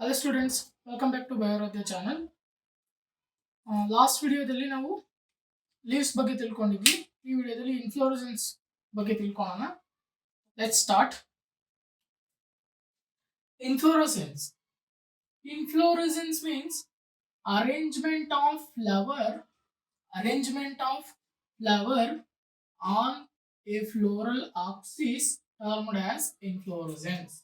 Hello students, welcome back to bioradhyatutorial channel. Last ವಿಡಿಯೋದಲ್ಲಿ ನಾವು leaves ಬಗ್ಗೆ ತಿಳ್ಕೊಂಡಿದ್ವಿ. ಈ ವಿಡಿಯೋದಲ್ಲಿ ಇನ್ಫ್ಲೋರೆಸೆನ್ಸ್ ಬಗ್ಗೆ ತಿಳ್ಕೊಳ್ಳೋಣ. Let's start. Inflorescence. Inflorescence means arrangement of flower on a floral axis termed as inflorescence.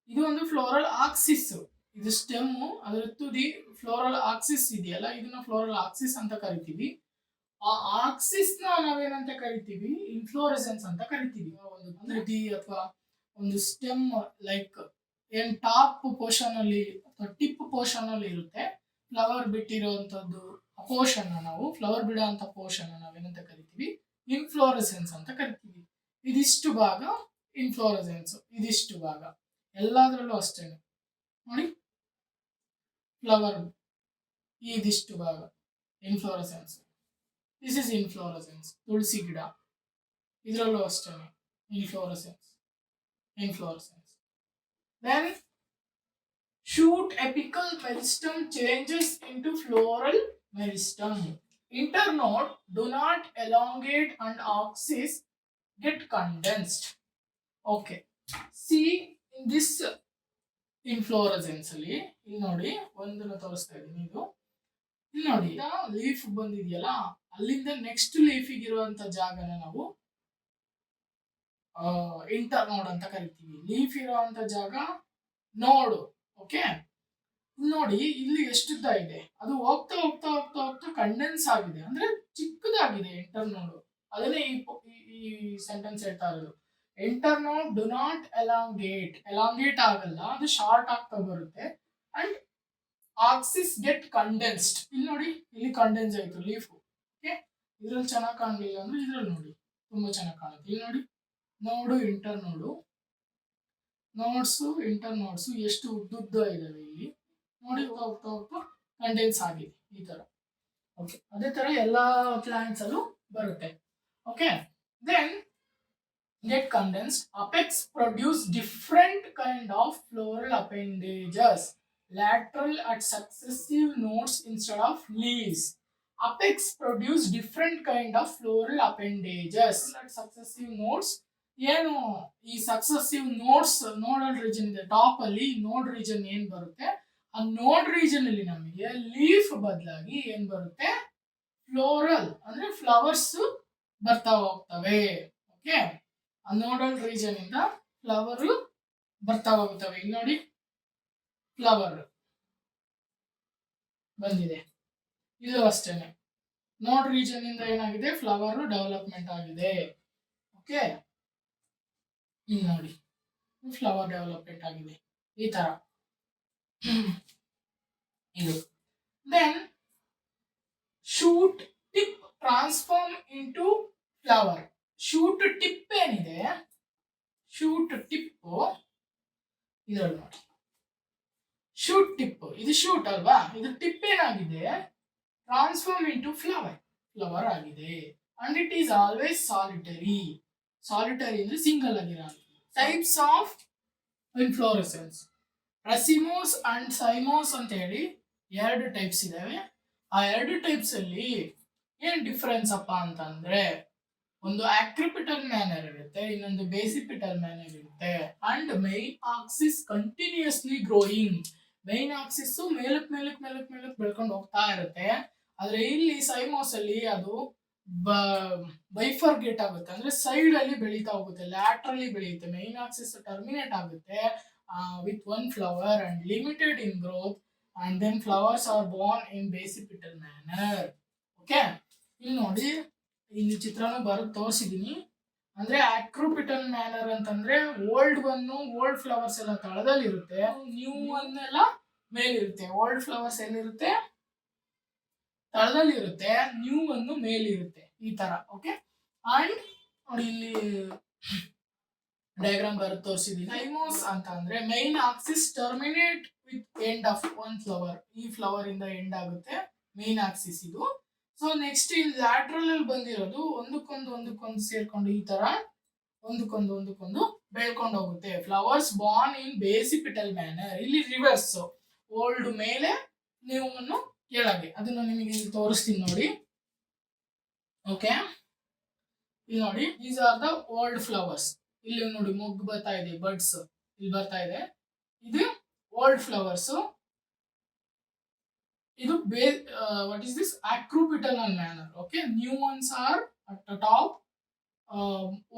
ಇದು ಒಂದು ಫ್ಲೋರಲ್ ಆಕ್ಸಿಸ್. ಇದು ಸ್ಟೆಮ್, ಅದರ ತುದಿ ಫ್ಲೋರಲ್ ಆಕ್ಸಿಸ್ ಇದೆಯಲ್ಲ, ಇದನ್ನ ಫ್ಲೋರಲ್ ಆಕ್ಸಿಸ್ ಅಂತ ಕರಿತೀವಿ. ಆ ಆಕ್ಸಿಸ್ ನ ನಾವೇನಂತ ಕರಿತೀವಿ? ಇನ್ಫ್ಲೋರೆಸೆನ್ಸ್ ಅಂತ ಕರಿತೀವಿ. ಒಂದು ತುದಿ ಅಥವಾ ಒಂದು ಸ್ಟೆಮ್ ಲೈಕ್ ಏನ್ ಟಾಪ್ ಪೋರ್ಷನ್ ಅಲ್ಲಿ ಅಥವಾ ಟಿಪ್ ಪೋರ್ಷನ್ ಅಲ್ಲಿ ಇರುತ್ತೆ, ಫ್ಲವರ್ ಬಿಟ್ಟಿರುವಂತದ್ದು ಪೋರ್ಷನ್ ನಾವು ಫ್ಲವರ್ ಬಿಡೋ ಅಂತ ಪೋರ್ಷನ್ ನಾವೇನಂತ ಕರಿತೀವಿ? ಇನ್ಫ್ಲೋರೆಸೆನ್ಸ್ ಅಂತ ಕರಿತೀವಿ. ಇದಿಷ್ಟು ಭಾಗ ಇನ್ಫ್ಲೋರೆಸೆನ್ಸ್, ಇದಿಷ್ಟು ಭಾಗ ಎಲ್ಲದರಲ್ಲೂ ಅಷ್ಟೇ ನೋಡಿ. ಫ್ಲವರ್ ಇದಿಷ್ಟು ಭಾಗ ಇನ್ಫ್ಲೋರೆಸೆನ್ಸ್, ದಿಸ್ ಇಸ್ ಇನ್ಫ್ಲೋರೆಸೆನ್ಸ್. ತುಳಸಿ ಗಿಡ ಇದರಲ್ಲೂ ಅಷ್ಟೇ inflorescence. Then shoot apical meristem changes into floral meristem. Internode do not elongate and axis get condensed. Okay, see in this inflorescence ಅಲ್ಲಿ ಇಲ್ಲಿ ನೋಡಿ, ಒಂದನ್ನು ತೋರಿಸ್ತಾ ಇದ್ದೀನಿ. ಇದು ಇಲ್ಲಿ ನೋಡಿ, ಲೀಫ್ ಬಂದಿದೆಯಲ್ಲ, ಅಲ್ಲಿಂದ ನೆಕ್ಸ್ಟ್ ಲೀಫಿಗೆ ಇರುವಂತ ಜಾಗನ ನಾವು ಇಂಟರ್ನೋಡ್ ಅಂತ ಕರಿತೀವಿ. ಲೀಫ್ ಇರುವಂತ ಜಾಗ ನೋಡು. ಓಕೆ, ನೋಡಿ ಇಲ್ಲಿ ಎಷ್ಟುದ್ದ ಇದೆ, ಅದು ಹೋಗ್ತಾ ಹೋಗ್ತಾ ಹೋಗ್ತಾ ಹೋಗ್ತಾ ಕಂಡೆನ್ಸ್ ಆಗಿದೆ, ಅಂದ್ರೆ ಚಿಕ್ಕದಾಗಿದೆ ಇಂಟರ್ನೋಡ್. ಅದನ್ನೇ ಈ ಸೆಂಟೆನ್ಸ್ ಹೇಳ್ತಾ ಇರೋದು. ಇಂಟರ್ನೋಡ್ ಡು ನಾಟ್ ಎಲಾಂಗೇಟ್ ಆಗಲ್ಲ, ಅದು ಶಾರ್ಟ್ ಆಗ್ತಾ ಬರುತ್ತೆ. And Axis get condensed. ಇಲ್ಲಿ ನೋಡಿ, ಇಲ್ಲಿ ಕಂಡೆನ್ಸ್ ಆಯ್ತು ಲೀಫ್. ಓಕೆ, ಇದ್ರಲ್ಲಿ ಚೆನ್ನಾಗಿ ಕಾಣಲಿಲ್ಲ ಅಂದ್ರೆ ಇದ್ರಲ್ಲಿ ನೋಡಿ, ತುಂಬಾ ಚೆನ್ನಾಗಿ ಕಾಣುತ್ತೆ. ಇಲ್ಲಿ ನೋಡಿ, ನೋಡು ಇಂಟರ್ನೋಡು, ಇಂಟರ್ನೋಡ್ಸ್ ಎಷ್ಟು ಉದ್ದುದ್ದ ಇದಾವೆ ಇಲ್ಲಿ ನೋಡಿ. ಹೋಗ್ತಾ ಹೋಗ್ತಾ ಕಂಡೆನ್ಸ್ ಆಗಿದೆ ಈ ತರ. ಓಕೆ, ಅದೇ ತರ ಎಲ್ಲಾ ಪ್ಲಾಂಟ್ಸ್ ಅಲ್ಲೂ ಬರುತ್ತೆ. Okay, then get condensed. Apex produce different kind of floral appendages, lateral at successive nodes instead of leaves. Apex produce different kind of floral appendages at successive nodes. ಏನು ಈ ಸಕ್ಸೆಸಿವ್ ನೋಡ್ಸ್, ನೋಡಲ್ ರೀಜನ್ ಇದೆ top ಅಲ್ಲಿ, ನೋಡ್ region ಏನ್ ಬರುತ್ತೆ, ಆ ನೋಡ್ region ಅಲ್ಲಿ ನಮಗೆ ಲೀಫ್ ಬದಲಾಗಿ ಏನ್ ಬರುತ್ತೆ? ಫ್ಲೋರಲ್ ಅಂದ್ರೆ ಫ್ಲವರ್ಸ್ ಬರ್ತಾ ಹೋಗ್ತವೆ. ಓಕೆ, ಆ ನೋಡಲ್ ರೀಜನ್ ಇಂದ ಫ್ಲವರ್ ಬರ್ತಾ ಹೋಗುತ್ತವೆ. ಇಲ್ಲಿ ನೋಡಿ, ಫ್ಲವರ್ ಬಂದಿದೆ. ಇದು ಅಷ್ಟೇನೆ, ನೋಡ್ ರೀಜನ್ ಇಂದ ಏನಾಗಿದೆ? ಫ್ಲವರ್ ಡೆವಲಪ್ಮೆಂಟ್ ಆಗಿದೆ. ಓಕೆ, ಇಲ್ಲಿ ನೋಡಿ, ಫ್ಲವರ್ ಡೆವಲಪ್ಮೆಂಟ್ ಆಗಿದೆ ಈ ತರ ಇದು. Then shoot tip transform into flower. Shoot tip ಏನಿದೆ, ಶೂಟ್ ಟಿಪ್ ಇದರಲ್ಲಿ ನೋಡಿ, ಶೂಟ್ ಟಿಪ್ ಇದು ಶೂಟ್ ಅಲ್ವಾ, ಇದು ಟಿಪ್ ಏನಾಗಿದೆ? ಟ್ರಾನ್ಸ್ಫಾರ್ಮ್ ಇಂಟು ಫ್ಲವರ್ ಆಗಿದೆ. And it is always solitary ಅಂದ್ರೆ ಸಿಂಗಲ್ ಆಗಿರೋ. ಟೈಪ್ಸ್ ಆಫ್ ಇನ್ಫ್ಲೋರೆಸೆನ್ಸ್, ರಸಿಮೋಸ್ ಅಂಡ್ ಸೈಮೋಸ್ ಅಂತ ಹೇಳಿ ಎರಡು ಟೈಪ್ಸ್ ಇದಾವೆ. ಆ ಎರಡು ಟೈಪ್ಸ್ ಅಲ್ಲಿ ಏನ್ ಡಿಫರೆನ್ಸ್ ಅಪ್ಪ ಅಂತಂದ್ರೆ, ಒಂದು ಆಕ್ರಿಪಿಟಲ್ ಮ್ಯಾನರ್ ಇರುತ್ತೆ, ಇನ್ನೊಂದು ಬೇಸಿಪಿಟಲ್ ಮ್ಯಾನರ್ ಇರುತ್ತೆ. And main axis continuously growing. Main axis ಮೇಲಕ್ ಬೆಳ್ಕೊಂಡು ಹೋಗ್ತಾ ಇರುತ್ತೆ. ಆದ್ರೆ ಇಲ್ಲಿ ಸೈಮೋಸ್ ಅಲ್ಲಿ ಅದು ಬೈಫರ್ಗೇಟ್ ಆಗುತ್ತೆ, ಅಂದ್ರೆ ಸೈಡ್ ಅಲ್ಲಿ ಬೆಳೀತಾ ಹೋಗುತ್ತೆ, ಲ್ಯಾಟ್ರಲಿ ಬೆಳೆಯುತ್ತೆ. ಮೈನ್ ಆಕ್ಸಿಸ್ ಟರ್ಮಿನೇಟ್ ಆಗುತ್ತೆ with one flower and limited in growth, and then flowers are born in basipetal manner. Okay, ಇಲ್ಲಿ ನೋಡಿ, ಇಲ್ಲಿ ಚಿತ್ರನೂ ಬರೋದು ತೋರಿಸಿದೀನಿ. ಅಂದ್ರೆ ಆಕ್ರೋಪಿಟಲ್ ಮ್ಯಾನರ್ ಅಂತಂದ್ರೆ ಓಲ್ಡ್ ಫ್ಲವರ್ಸ್ ಎಲ್ಲ ತಳದಲ್ಲಿ ಇರುತ್ತೆ, ನ್ಯೂ ಅನ್ನೆಲ್ಲ ಮೇಲಿರುತ್ತೆ. ಓಲ್ಡ್ ಫ್ಲವರ್ಸ್ ಎಲ್ಲಿರುತ್ತೆ? ತಳದಲ್ಲಿ ಇರುತ್ತೆ, ನ್ಯೂ ಅನ್ನು ಮೇಲಿರುತ್ತೆ, ಈ ತರ. ಓಕೆ, ಅಂಡ್ ನೋಡಿ ಇಲ್ಲಿ ಡಯಾಗ್ರಾಮ್ ಬರೋದು ತೋರಿಸಿದೀನಿ. ಸೈಮೋಸ್ ಅಂತ ಅಂದ್ರೆ main axis terminate with end of one flower. ಈ ಫ್ಲವರ್ ಇಂದ ಎಂಡ್ ಆಗುತ್ತೆ ಮೈನ್ ಆಕ್ಸಿಸ್ ಇದು. ಸೊ ನೆಕ್ಸ್ಟ್ ಇಲ್ಲಿ ಲ್ಯಾಟ್ರಲ್ ಅಲ್ಲಿ ಬಂದಿರೋದು ಒಂದಕ್ಕೊಂದು ಸೇರ್ಕೊಂಡು ಈ ತರ ಒಂದಕ್ಕೊಂದು ಬೆಳ್ಕೊಂಡು ಹೋಗುತ್ತೆ. Flowers born in basipetal manner. ಇಲ್ಲಿ ರಿವರ್ಸ್, ಓಲ್ಡ್ ಮೇಲೆ ನೀವು ಕೆಳಗೆ. ಅದನ್ನ ನಿಮಗೆ ಇಲ್ಲಿ ತೋರಿಸ್ತೀನಿ ನೋಡಿ. ಓಕೆ, ಇಲ್ಲಿ ನೋಡಿ, these are the old flowers. ಇಲ್ಲಿ ನೋಡಿ ಮೊಗ್ಗು ಬರ್ತಾ ಇದೆ, ಬಡ್ಸ್ ಇಲ್ಲಿ ಬರ್ತಾ ಇದೆ. ಇದು ಓಲ್ಡ್ ಫ್ಲವರ್ಸ್. ಇದು what is this acropetalal manner. Okay, new ones are at the top,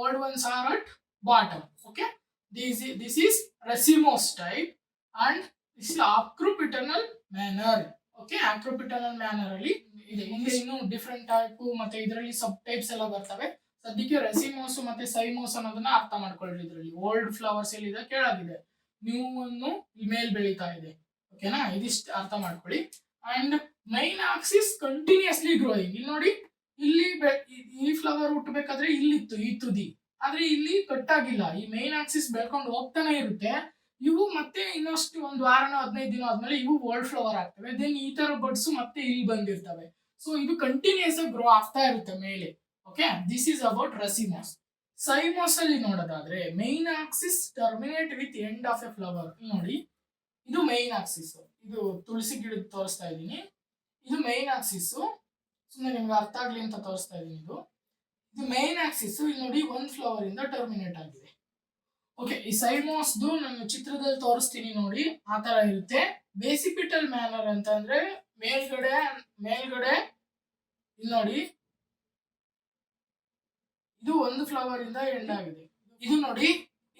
old ones are at bottom. Okay, this is racemose type and this is acropetalal manner. Okay, acropetalal manner ಅಲ್ಲಿ ಇದೆ. ಇನ್ನು different type ಮತ್ತೆ ಇದರಲ್ಲಿ sub types ಎಲ್ಲ ಬರ್ತವೆ. ಸದ್ಯಕ್ಕೆ ರೆಸಿಮೋಸ್ ಮತ್ತೆ ಸೈಮೋಸ್ ಅನ್ನೋದನ್ನ ಅರ್ಥ ಮಾಡ್ಕೊಳ್ಳಿ. ಇದರಲ್ಲಿ ಓಲ್ಡ್ ಫ್ಲವರ್ಸ್ ಎಲ್ಲಿದೆ ಕೆಳಗಿದೆ, ನ್ಯೂ ಅನ್ನು ಮೇಲ್ ಬೆಳೀತಾ ಇದೆ. ಓಕೆನಾ, ಇದಿಷ್ಟು ಅರ್ಥ ಮಾಡ್ಕೊಳ್ಳಿ. And main axis continuously growing. ಇಲ್ಲಿ ನೋಡಿ, ಇಲ್ಲಿ ಈ ಫ್ಲವರ್ ಹುಟ್ಟಬೇಕಾದ್ರೆ ಇಲ್ಲಿತ್ತು ಈ ತುದಿ, ಆದ್ರೆ ಇಲ್ಲಿ ಕಟ್ ಆಗಿಲ್ಲ. ಈ ಮೈನ್ ಆಕ್ಸಿಸ್ ಬೆಳ್ಕೊಂಡು ಹೋಗ್ತಾನೆ ಇರುತ್ತೆ. ಇವು ಮತ್ತೆ ಇನ್ನಷ್ಟು ಒಂದು ವಾರನೋ 15 ದಿನ ಆದ್ಮೇಲೆ ಇವು ಓಲ್ಡ್ ಫ್ಲವರ್ ಆಗ್ತವೆ. ದೆನ್ ಈ ತರ ಬಡ್ಸ್ ಮತ್ತೆ ಇಲ್ಲಿ ಬಂದಿರ್ತವೆ. ಸೊ ಇದು ಕಂಟಿನ್ಯೂಸ್ ಆಗಿ ಗ್ರೋ ಆಗ್ತಾ ಇರುತ್ತೆ ಮೇಲೆ. Okay, this is about racemose. Cymose ಅಲ್ಲಿ ನೋಡೋದಾದ್ರೆ main axis terminate with end of a flower. ನೋಡಿ, ಇದು ಮೈನ್ ಆಕ್ಸಿಸ್. ಇದು ತುಳಸಿ ಗಿಡದ ತೋರಿಸ್ತಾ ಇದ್ದೀನಿ. ಇದು ಮೈನ್ ಆಕ್ಸಿಸ್, ಸುಮ್ಮನೆ ನಿಮ್ಗೆ ಅರ್ಥ ಆಗ್ಲಿ ಅಂತ ತೋರಿಸ್ತಾ ಇದ್ದೀನಿ. ಇದು ಮೈನ್ ಆಕ್ಸಿಸ್. ಇಲ್ಲಿ ನೋಡಿ, ಒಂದು ಫ್ಲವರ್ ಇಂದ ಟರ್ಮಿನೇಟ್ ಆಗಿದೆ. ಓಕೆ, ಈ ಸೈಮೋಸ್ದು ನಾನು ಚಿತ್ರದಲ್ಲಿ ತೋರಿಸ್ತೀನಿ ನೋಡಿ, ಆ ತರ ಇರುತ್ತೆ. ಬೇಸಿಪಿಟಲ್ ಮ್ಯಾನರ್ ಅಂತ ಅಂದ್ರೆ ಮೇಲ್ಗಡೆ ಇಲ್ಲಿ ನೋಡಿ, ಇದು ಒಂದು ಫ್ಲವರ್ ಇಂದ ಎಂಡ್ ಆಗಿದೆ. ಇದು ನೋಡಿ,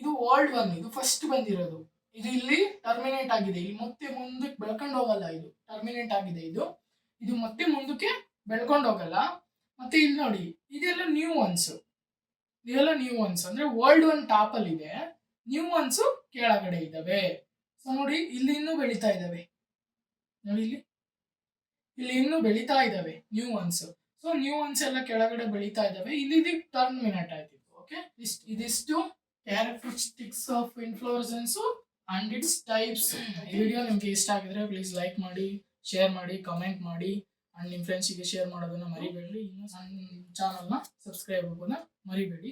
ಇದು ಓಲ್ಡ್ ಒನ್, ಇದು ಫಸ್ಟ್ ಬಂದಿರೋದು. ಇದು ಇಲ್ಲಿ ಟರ್ಮಿನೇಟ್ ಆಗಿದೆ. ಇಲ್ಲಿ ಮತ್ತೆ ಮುಂದಕ್ಕೆ ಬೆಳ್ಕೊಂಡು ಹೋಗಲ್ಲ, ಇದು ಟರ್ಮಿನೇಟ್ ಆಗಿದೆ. ಇದು ಮತ್ತೆ ಮುಂದಕ್ಕೆ ಬೆಳ್ಕೊಂಡು ಹೋಗಲ್ಲ. ಮತ್ತೆ ಇಲ್ಲಿ ನೋಡಿ, ಇದೆಲ್ಲ ನ್ಯೂ ಒನ್ಸ್. ಇದೆಲ್ಲ ನ್ಯೂ ಒನ್ಸ್ ಅಂದ್ರೆ ಓಲ್ಡ್ ಒನ್ ಟಾಪ್ ಅಲ್ಲಿ ಇದೆ, ನ್ಯೂ ಒನ್ಸ್ ಕೆಳಗಡೆ ಇದ್ದಾವೆ. ಸೊ ನೋಡಿ, ಇಲ್ಲಿ ಇನ್ನೂ ಬೆಳೀತಾ ಇದ್ದಾವೆ. ನೋಡಿ, ಇಲ್ಲಿ ಇನ್ನೂ ಬೆಳೀತಾ ಇದ್ದಾವೆ new once. So new once ಎಲ್ಲ ಕೆಳಗಡೆ ಬೆಳೀತಾ ಇದ್ದಾವೆ. ಇಲ್ಲಿ ಟರ್ಮಿನೇಟ್ ಆಯ್ತು. ಓಕೆ, ಇದಿಷ್ಟು characteristics of inflorescence and its types. ಈ ವಿಡಿಯೋ ನಿಮ್ಗೆ ಇಷ್ಟ ಆಗಿದ್ರೆ ಪ್ಲೀಸ್ ಲೈಕ್ ಮಾಡಿ, ಶೇರ್ ಮಾಡಿ, ಕಮೆಂಟ್ ಮಾಡಿ, ಅಂಡ್ ನಿಮ್ಮ ಫ್ರೆಂಡ್ಸಿಗೆ ಶೇರ್ ಮಾಡೋದನ್ನ ಮರಿಬೇಡಿ. ಇನ್ನು ನನ್ನ ಚಾನಲ್ನ ಸಬ್ಸ್ಕ್ರೈಬ್ ಆಗೋದನ್ನ ಮರಿಬೇಡಿ.